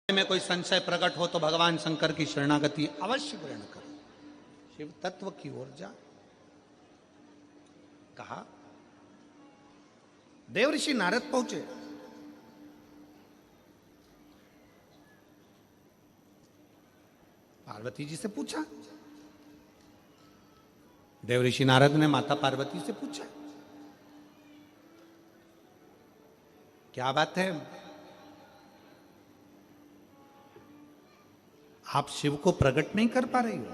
में कोई संशय प्रकट हो तो भगवान शंकर की शरणागति अवश्य ग्रहण करो, शिव तत्व की ओर जा। कहा देव ऋषि नारद पहुंचे। पार्वती जी से पूछा, देव ऋषि नारद ने माता पार्वती से पूछा, क्या बात है, आप शिव को प्रकट नहीं कर पा रही हो,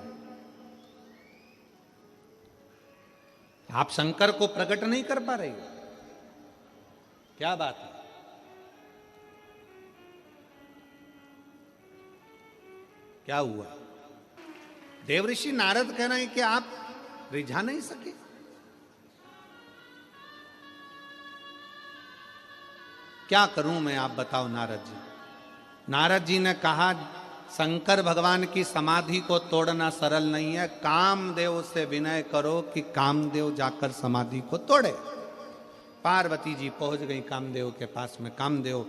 आप शंकर को प्रकट नहीं कर पा रही हो, क्या बात है? क्या हुआ? देव ऋषि नारद कह रहे हैं कि आप रिझा नहीं सके। क्या करूं मैं, आप बताओ नारद जी। नारद जी ने कहा, शंकर भगवान की समाधि को तोड़ना सरल नहीं है, कामदेव से विनय करो कि कामदेव जाकर समाधि को तोड़े। पार्वती जी पहुंच गई कामदेव के पास में। कामदेव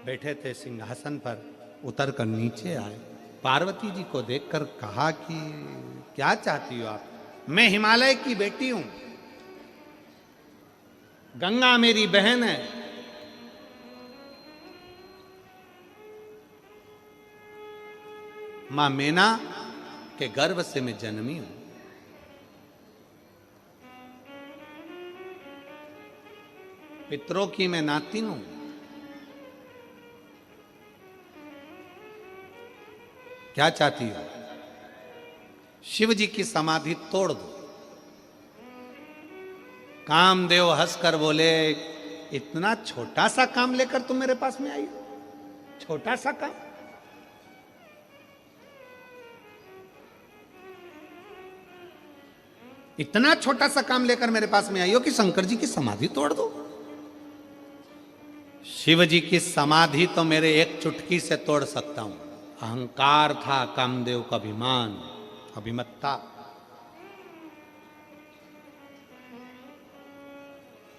बैठे थे सिंहासन पर, उतर कर नीचे आए। पार्वती जी को देखकर कहा कि क्या चाहती हो आप? मैं हिमालय की बेटी हूं, गंगा मेरी बहन है, मां मेना के गर्भ से मैं जन्मी हूं। पितरों की मैं नाती हूं। क्या चाहती हो? शिव जी की समाधि तोड़ दो। कामदेव हंसकर बोले, इतना छोटा सा काम लेकर तुम मेरे पास में आई हो? छोटा सा काम? इतना छोटा सा काम लेकर मेरे पास में आई हो कि शंकर जी की समाधि तोड़ दो? शिव जी की समाधि तो मेरे एक चुटकी से तोड़ सकता हूं। अहंकार था कामदेव का, अभिमान, अभिमत्ता।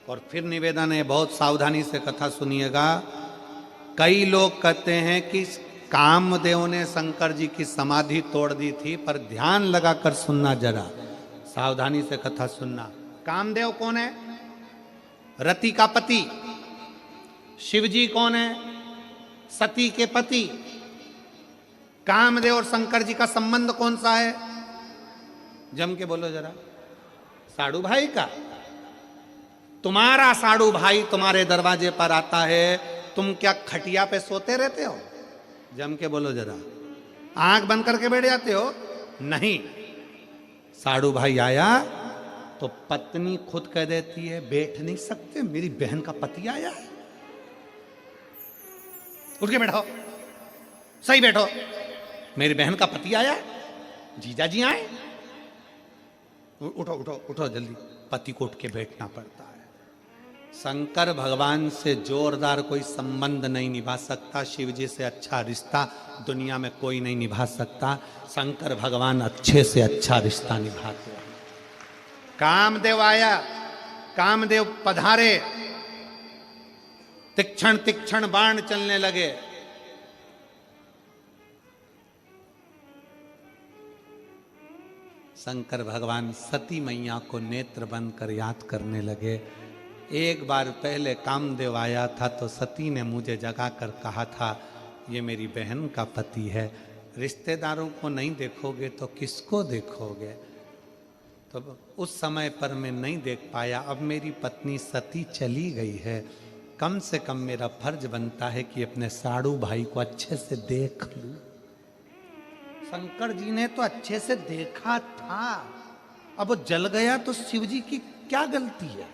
और फिर निवेदन है, बहुत सावधानी से कथा सुनिएगा। कई लोग कहते हैं कि कामदेव ने शंकर जी की समाधि तोड़ दी थी, पर ध्यान लगाकर सुनना, जरा सावधानी से कथा सुनना। कामदेव कौन है? रति का पति। शिव जी कौन है? सती के पति। कामदेव और शंकर जी का संबंध कौन सा है? जम के बोलो जरा। साड़ू भाई का। तुम्हारा साड़ू भाई तुम्हारे दरवाजे पर आता है, तुम क्या खटिया पे सोते रहते हो? जम के बोलो जरा। आंख बंद करके बैठ जाते हो? नहीं। साड़ू भाई आया तो पत्नी खुद कह देती है, बैठ नहीं सकते, मेरी बहन का पति आया है। उठ के बैठो, सही बैठो, मेरी बहन का पति आया, जीजा जी आए। उठो उठो उठो जल्दी। पति को उठ के बैठना पड़ता है। शंकर भगवान से जोरदार कोई संबंध नहीं निभा सकता, शिव जी से अच्छा रिश्ता दुनिया में कोई नहीं निभा सकता। शंकर भगवान अच्छे से अच्छा रिश्ता निभाते हैं। कामदेव आया, कामदेव पधारे, तीक्ष्ण तीक्ष्ण बाण चलने लगे। शंकर भगवान सती मैया को नेत्र बंद कर याद करने लगे। एक बार पहले कामदेव आया था तो सती ने मुझे जगा कर कहा था, ये मेरी बहन का पति है, रिश्तेदारों को नहीं देखोगे तो किसको देखोगे? तो उस समय पर मैं नहीं देख पाया। अब मेरी पत्नी सती चली गई है, कम से कम मेरा फर्ज बनता है कि अपने साड़ू भाई को अच्छे से देख लूं। शंकर जी ने तो अच्छे से देखा था, अब वो जल गया तो शिव जी की क्या गलती है?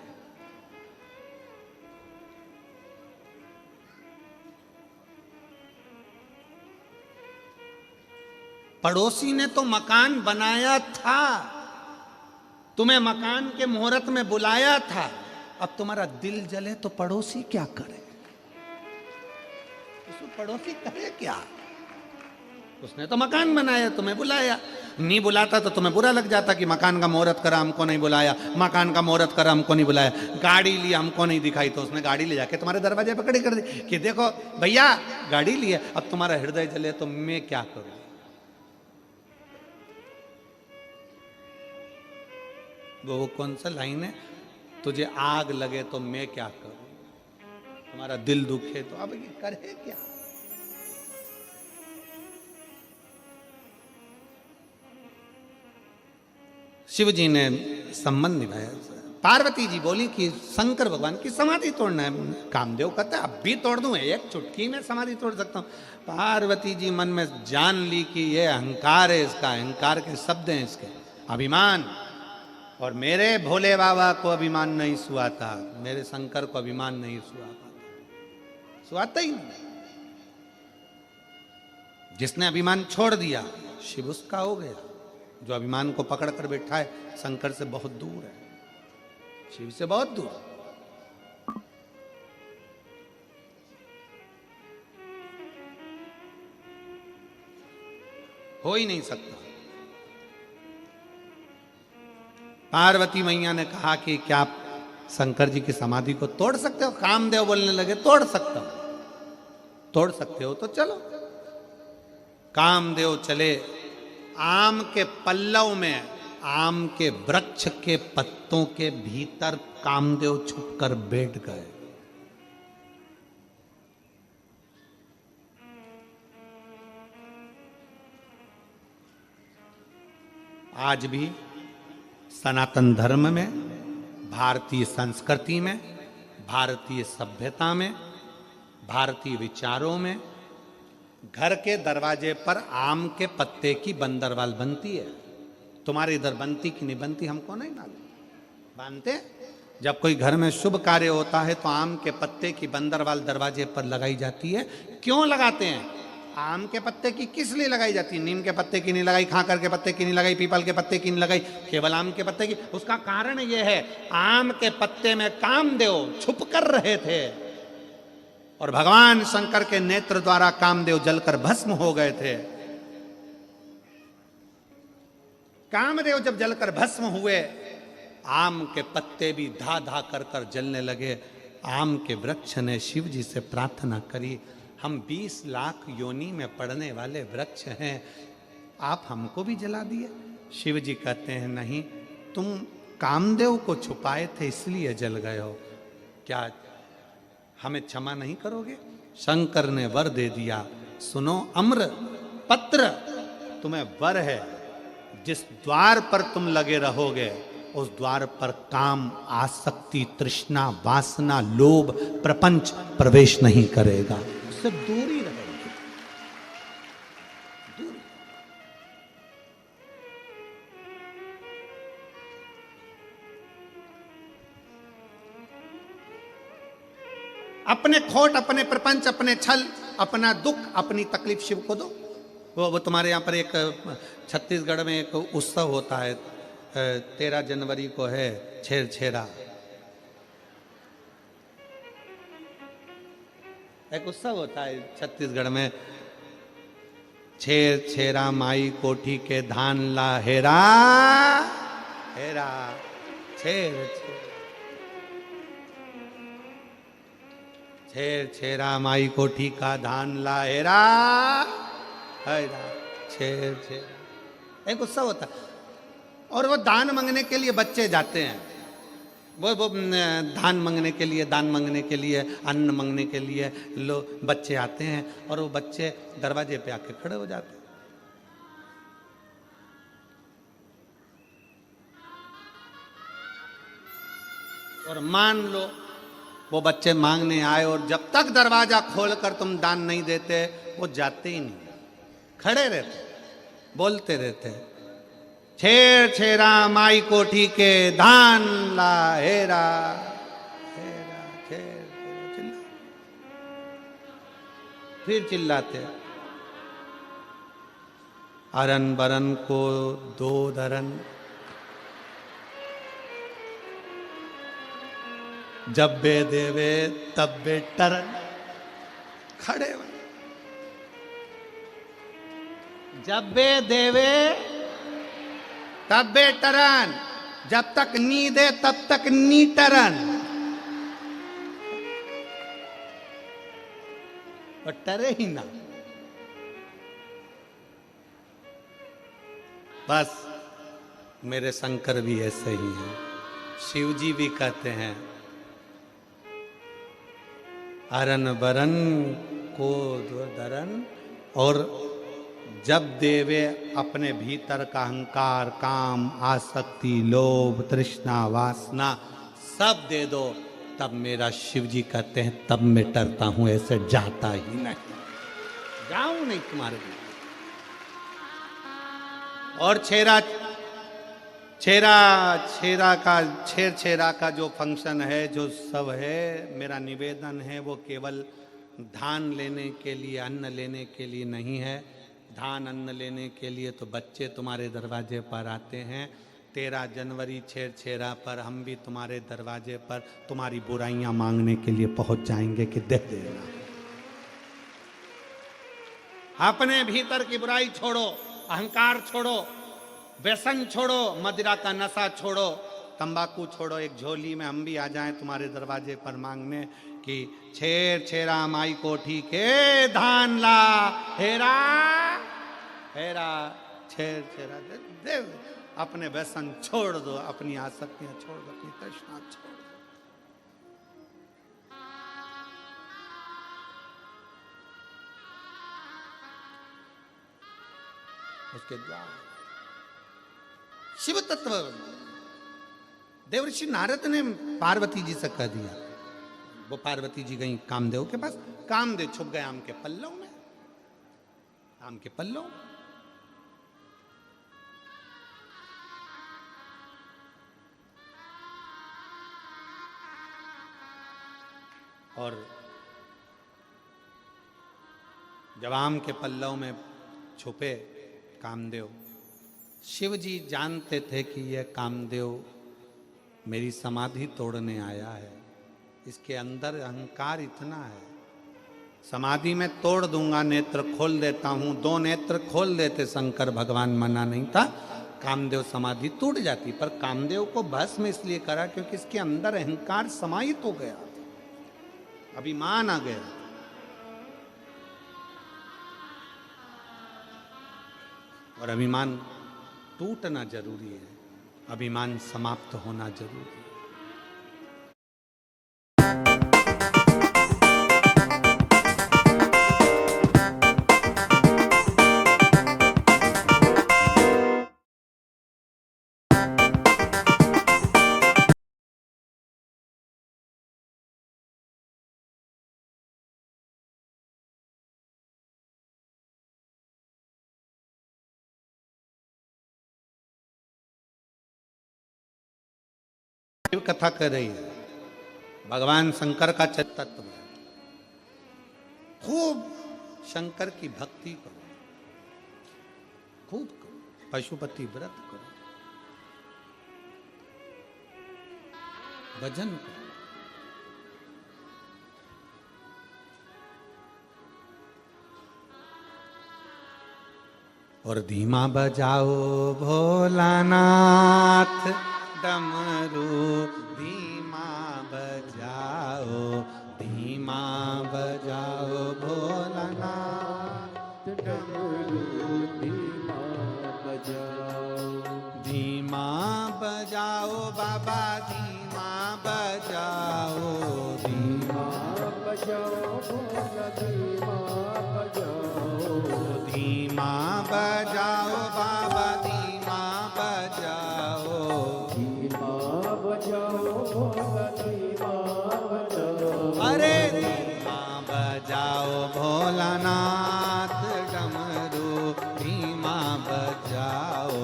पड़ोसी ने तो मकान बनाया था, तुम्हें मकान के मुहूर्त में बुलाया था, अब तुम्हारा दिल जले तो पड़ोसी क्या करे? उसमें पड़ोसी करे क्या? उसने तो मकान बनाया, तुम्हें बुलाया। नहीं बुलाता तो तुम्हें बुरा लग जाता कि मकान का मुहूर्त करा हमको नहीं बुलाया, मकान का मुहूर्त करा हमको नहीं बुलाया, गाड़ी ली हमको नहीं दिखाई, तो उसने गाड़ी ले जाके तुम्हारे दरवाजे पे खड़ी कर दी कि देखो भैया गाड़ी ली है। अब तुम्हारा हृदय जले तो मैं क्या करूं? वो कौन सा लाइन है, तुझे आग लगे तो मैं क्या करूं, तुम्हारा दिल दुखे तो अब ये करे क्या? शिव जी ने संबंध निभाया। पार्वती जी बोली कि शंकर भगवान की समाधि तोड़ना है। कामदेव कहता है अब भी तोड़ दूं, एक चुटकी में समाधि तोड़ सकता हूं। पार्वती जी मन में जान ली कि ये अहंकार है, इसका अहंकार के शब्द हैं इसके, अभिमान। और मेरे भोले बाबा को अभिमान नहीं सुहाता, मेरे शंकर को अभिमान नहीं सुहाता ही नहीं। जिसने अभिमान छोड़ दिया शिव उसका हो गया। जो अभिमान को पकड़ कर बैठा है शंकर से बहुत दूर है, शिव से बहुत दूर। हो ही नहीं सकता। पार्वती मैया ने कहा कि क्या आप शंकर जी की समाधि को तोड़ सकते हो? कामदेव बोलने लगे तोड़ सकता हूं। तोड़ सकते हो तो चलो। कामदेव चले। आम के पल्लव में, आम के वृक्ष के पत्तों के भीतर कामदेव छुपकर बैठ गए। आज भी सनातन धर्म में, भारतीय संस्कृति में, भारतीय सभ्यता में, भारतीय विचारों में घर के दरवाजे पर आम के पत्ते की बंदरवाल बनती है। तुम्हारे इधर बनती कि नहीं बनती हमको नहीं मालूम। बांधते जब कोई घर में शुभ कार्य होता है तो आम के पत्ते की बंदरवाल दरवाजे पर लगाई जाती है। क्यों लगाते हैं? आम के पत्ते की किस लिए लगाई जाती है? नीम के पत्ते की नहीं लगाई, खाकर के पत्ते की नहीं लगाई, पीपल के पत्ते की नहीं लगाई, केवल आम के पत्ते की। उसका कारण यह है, आम के पत्ते में कामदेव छुप कर रहे थे और भगवान शंकर के नेत्र द्वारा कामदेव जलकर भस्म हो गए थे। कामदेव जब जलकर भस्म हुए, आम के पत्ते भी धा धा कर कर जलने लगे। आम के वृक्ष ने शिव जी से प्रार्थना करी, हम 20 लाख योनि में पड़ने वाले वृक्ष हैं, आप हमको भी जला दिए। शिव जी कहते हैं नहीं, तुम कामदेव को छुपाए थे इसलिए जल गए हो, क्या हमें क्षमा नहीं करोगे? शंकर ने वर दे दिया, सुनो अम्र पत्र, तुम्हें वर है, जिस द्वार पर तुम लगे रहोगे उस द्वार पर काम, आसक्ति, तृष्णा, वासना, लोभ, प्रपंच प्रवेश नहीं करेगा, उससे दूर ही रहेगी। दूर। अपने खोट, अपने प्रपंच, अपने छल, अपना दुख, अपनी तकलीफ शिव को दो। वो तुम्हारे यहाँ पर एक छत्तीसगढ़ में एक उत्सव होता है, 13 जनवरी को है छेरा। एक उत्सव होता है छत्तीसगढ़ में, छेरा माई कोठी के धान ला हेरा हेरा, छेरा माई कोठी का धान ला हेरा हेरा, एक उत्सव होता है। और वो दान मांगने के लिए बच्चे जाते हैं, वो धान मांगने के लिए, दान मांगने के लिए, अन्न मांगने के लिए लोग बच्चे आते हैं और वो बच्चे दरवाजे पे आके खड़े हो जाते हैं। और मान लो वो बच्चे मांगने आए और जब तक दरवाजा खोलकर तुम दान नहीं देते वो जाते ही नहीं, खड़े रहते, बोलते रहते, छेरा माई कोठी के धान ला हेरा हेरा, चिल्ला, फिर चिल्लाते, अरन बरन को दो धरन, जब बे देवे तब बे टरन, खड़े हुए, जब बे देवे तब बेटरन, जब तक नींद है तब तक नीटरन। और टरे ही ना। बस मेरे शंकर भी ऐसे ही हैं। शिव जी भी कहते हैं अरन बरन को दरन, और जब देवे अपने भीतर का अहंकार, काम, आसक्ति, लोभ, तृष्णा, वासना सब दे दो, तब मेरा शिव जी कहते हैं तब मैं डरता हूं, ऐसे जाता ही नहीं, जाऊं नहीं तुम्हारे लिए। और छेरा का जो फंक्शन है, जो सब है, मेरा निवेदन है वो केवल धान लेने के लिए, अन्न लेने के लिए नहीं है। धान अन्न लेने के लिए तो बच्चे तुम्हारे दरवाजे पर आते हैं। 13 जनवरी छेरा पर हम भी तुम्हारे दरवाजे पर तुम्हारी बुराइयां मांगने के लिए पहुंच जाएंगे कि दे देना। अपने भीतर की बुराई छोड़ो, अहंकार छोड़ो, व्यसन छोड़ो, मदिरा का नशा छोड़ो, तंबाकू छोड़ो। एक झोली में हम भी आ जाएं तुम्हारे दरवाजे पर मांगने कि छेरा माई कोठी के धान ला, हेरा हेरा छेरा दे। अपने व्यसन छोड़ दो, अपनी आसक्तियां छोड़ दो, अपनी तृष्णा छोड़ दो। उसके द्वारा शिव तत्व देवर्षि नारद ने पार्वती जी से कह दिया। वो पार्वती जी गई कामदेव के पास, कामदेव छुप गए आम के पल्लों में, आम के पल्लों। और जब आम के पल्लों में छुपे कामदेव, शिव जी जानते थे कि यह कामदेव मेरी समाधि तोड़ने आया है, इसके अंदर अहंकार इतना है। समाधि में तोड़ दूंगा, नेत्र खोल देता हूं। 2 नेत्र खोल देते शंकर भगवान, मना नहीं था, कामदेव समाधि टूट जाती। पर कामदेव को भस्म इसलिए करा क्योंकि इसके अंदर अहंकार समाहित हो गया, अभिमान आ गया। और अभिमान टूटना जरूरी है, अभिमान समाप्त होना जरूरी है। शिव कथा कर रही है, भगवान शंकर का तत्व है। खूब शंकर की भक्ति करो, खूब करो, पशुपति व्रत करो, भजन करो। और धीमा बजाओ भोलानाथ डमरू, धीमा बजाओ, धीमा बजाओ भोलानाथ डमरू, धीमा बजाओ, धीमा बजाओ बाबा, धीमा बजाओ, धीमा बजाओ भोला, धीमा बजाओ, धीमा बजाओ बाबा, धीमा बजाओ, अरे धीमा बजाओ भोलानाथ डमरू, धीमा बजाओ,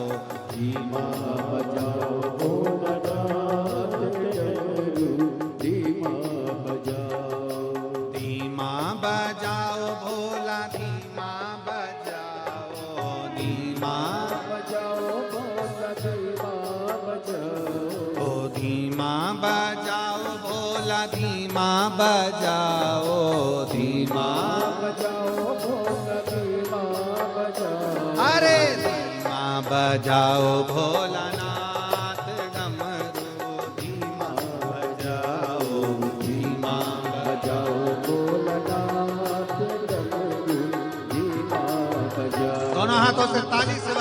धीमा बजाओ भोलानाथ डमरू, धीमा बजाओ, धीमा बजाओ भोला, धीमा बजाओ, धीमा बजाओ भोला, धीमा बजाओ, धीमा बजाओ भोला, धीमा बजाओ, धीमा बजाओ भोला, धीमा बजाओ, अरे धीमा बजाओ भोलानाथ डमरू धीमा बजाओ, धीमा बजाओ भोलानाथ डमरू धीमा बजाओ। दोनों हाथों से ताली से